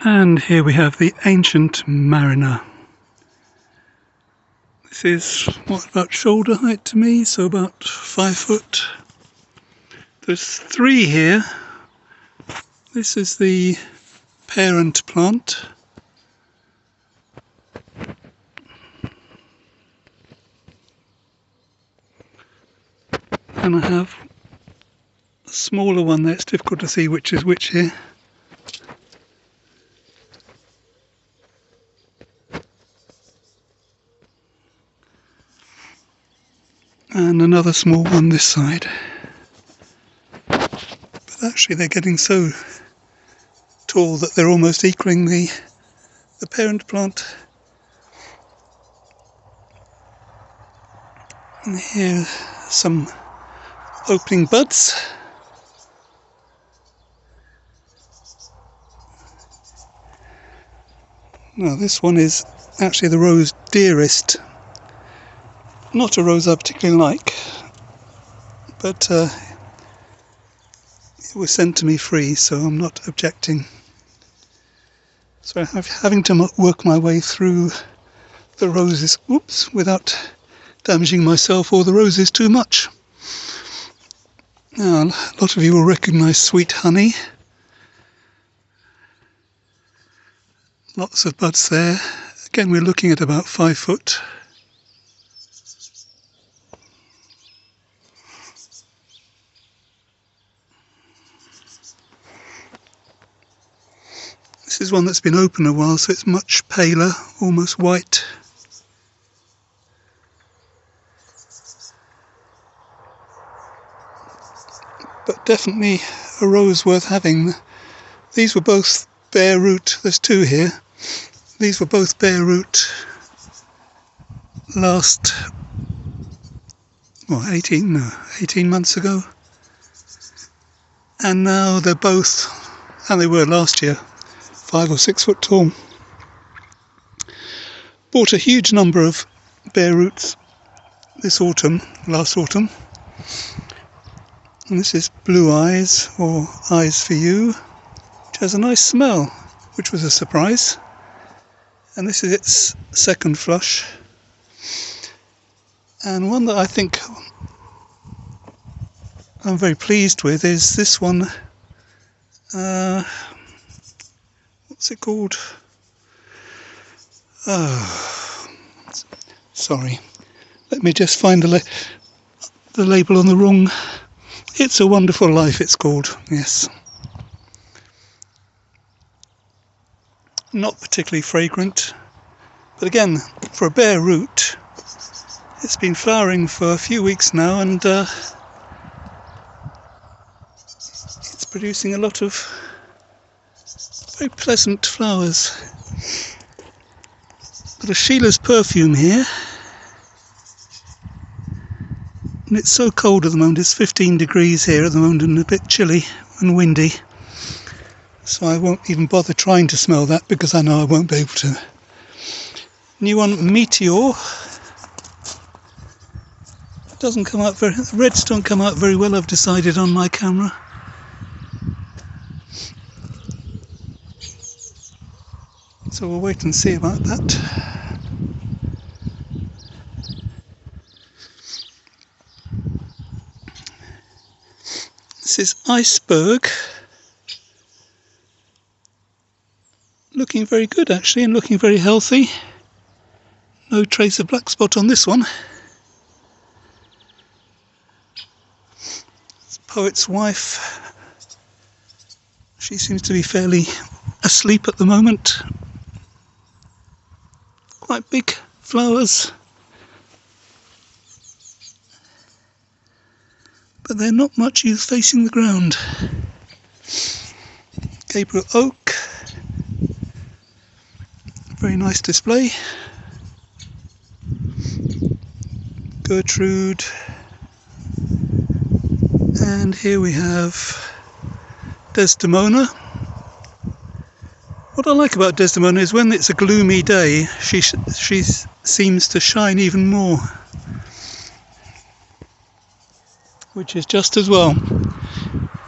And here we have the Ancient Mariner. This is about shoulder height to me, so about 5 foot. There's 3 here. This is the parent plant. And I have a smaller one there. It's difficult to see which is which here. And another small one this side. But actually they're getting so tall that they're almost equaling the parent plant. And here's some opening buds. Now this one is actually the rose dearest. Not a rose I particularly like, but it was sent to me free, so I'm not objecting. So I'm having to work my way through the roses, without damaging myself or the roses too much. Now, a lot of you will recognise sweet honey. Lots of buds there. Again, we're looking at about 5 foot. This is one that's been open a while, so it's much paler, almost white. But definitely a rose worth having. These were both bare root. There's 2 here. These were both bare root last 18 months ago. And now they're both, and they were last year, 5 or 6 foot tall. Bought a huge number of bare roots last autumn. And this is Blue Eyes, or Eyes for You, which has a nice smell, which was a surprise. And this is its second flush. And one that I think I'm very pleased with is this one. What's it called? Oh, sorry. Let me just find the label on the wrong. It's a Wonderful Life, it's called, yes. Not particularly fragrant, but again, for a bare root, it's been flowering for a few weeks now, and it's producing a lot of very pleasant flowers. Got a Sheila's Perfume here. And it's so cold at the moment, it's 15 degrees here at the moment and a bit chilly and windy. So I won't even bother trying to smell that because I know I won't be able to. New one, Meteor. Doesn't come out very, the reds don't come out very well, I've decided, on my camera. So we'll wait and see about that. This is Iceberg. Looking very good actually, and looking very healthy. No trace of black spot on this one. It's Poet's Wife. She seems to be fairly asleep at the moment. Quite big flowers. But they're not much use facing the ground. Gabriel Oak. Very nice display. Gertrude. And here we have Desdemona. What I like about Desdemona is when it's a gloomy day, she seems to shine even more. Which is just as well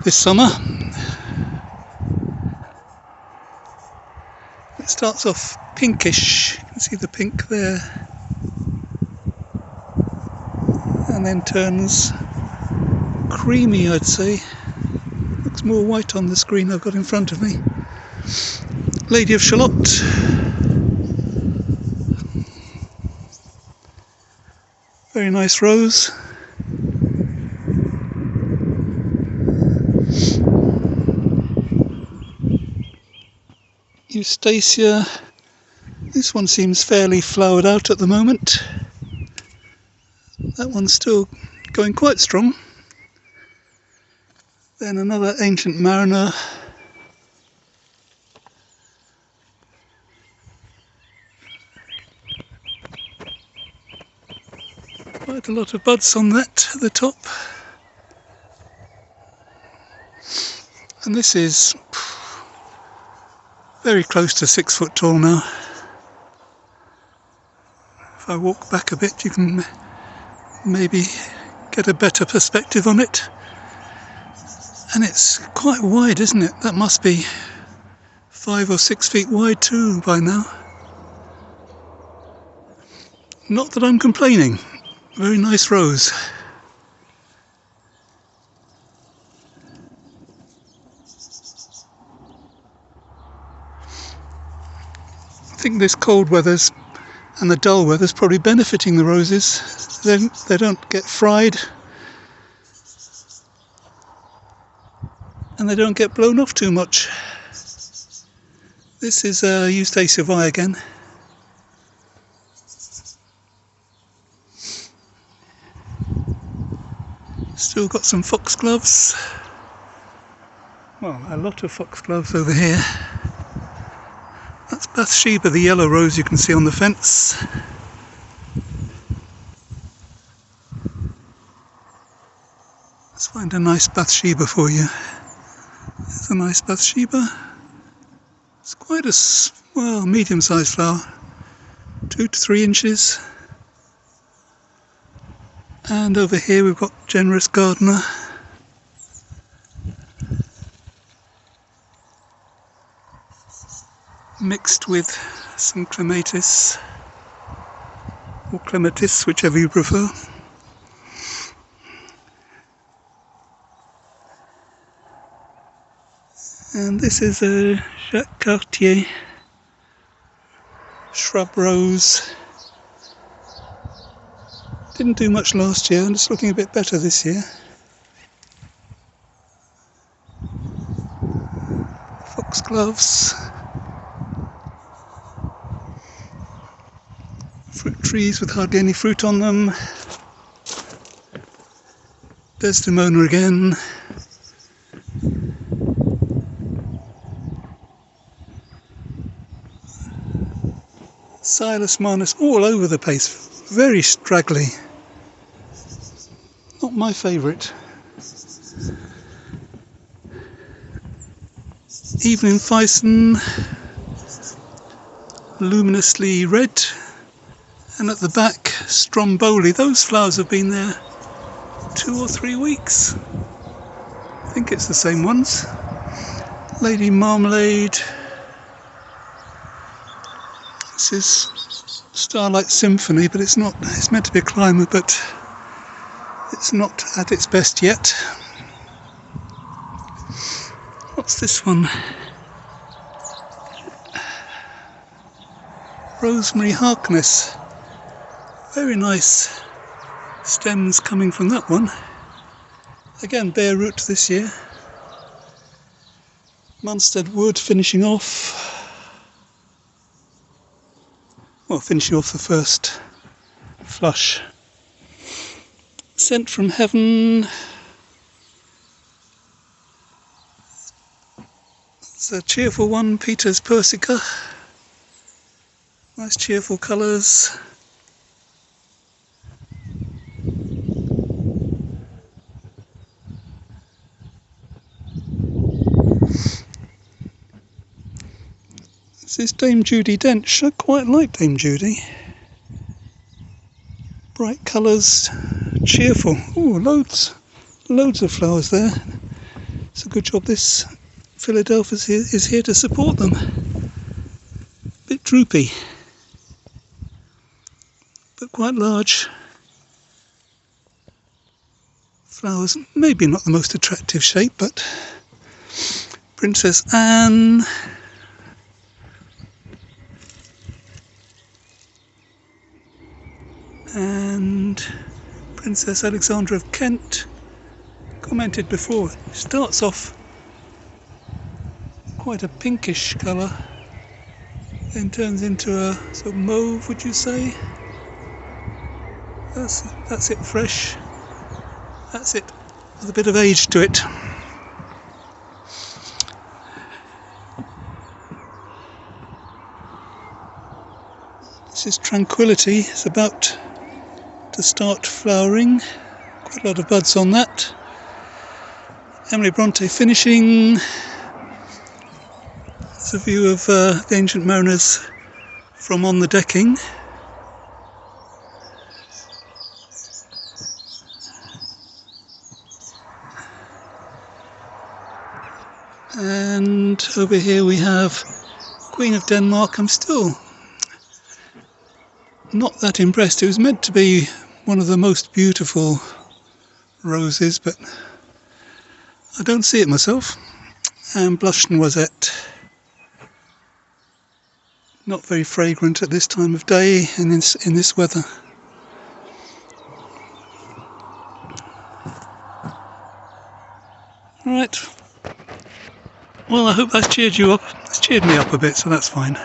this summer. It starts off pinkish, you can see the pink there, and then turns creamy, I'd say. Looks more white on the screen I've got in front of me. Lady of Shalott. Very nice rose. Eustacia. This one seems fairly flowered out at the moment. That one's still going quite strong. Then another Ancient Mariner. Quite a lot of buds on that at the top. And this is very close to 6 foot tall now. If I walk back a bit, you can maybe get a better perspective on it. And it's quite wide, isn't it? That must be 5 or 6 feet wide too by now. Not that I'm complaining. Very nice rose. I think this cold weather's and the dull weather's probably benefiting the roses. They don't get fried and they don't get blown off too much. This is Eustacia Vi again. Still got some foxgloves. Well, a lot of foxgloves over here. That's Bathsheba, the yellow rose you can see on the fence. Let's find a nice Bathsheba for you. There's a nice Bathsheba. It's quite a medium-sized flower, 2 to 3 inches. And over here we've got Generous Gardener. Mixed with some clematis, or clematis, whichever you prefer. And this is a Jacques Cartier shrub rose. Didn't do much last year, and it's looking a bit better this year. Foxgloves. Fruit trees with hardly any fruit on them. Desdemona again. Silas Manus all over the place, very straggly. Not my favourite. Evening Thyssen, luminously red. And at the back, Stromboli. Those flowers have been there 2 or 3 weeks. I think it's the same ones. Lady Marmalade. This is Starlight Symphony, but it's not. It's meant to be a climber, but it's not at its best yet. What's this one? Rosemary Harkness. Very nice stems coming from that one. Again, bare root this year. Munstead Wood finishing off. Well, finishing off the first flush. Sent from Heaven. It's a cheerful one, Peter's Persica. Nice cheerful colours. This is Dame Judy Dench. I quite like Dame Judy. Bright colours, cheerful. Oh, loads of flowers there. It's a good job this Philadelphia is here to support them. droopy, but quite large flowers. Maybe not the most attractive shape, but Princess Anne, and Princess Alexandra of Kent, commented before. It starts off quite a pinkish colour, then turns into a sort of mauve, would you say? That's it, fresh. That's it, with a bit of age to it. This is Tranquility. It's about to start flowering. Quite a lot of buds on that. Emily Bronte finishing. It's a view of the Ancient Mariners from on the decking. And over here we have Queen of Denmark. I'm still not that impressed. It was meant to be one of the most beautiful roses, but I don't see it myself. And Blush Noisette. Not very fragrant at this time of day and in this weather. Right. Well, I hope that's cheered you up. It's cheered me up a bit, so that's fine.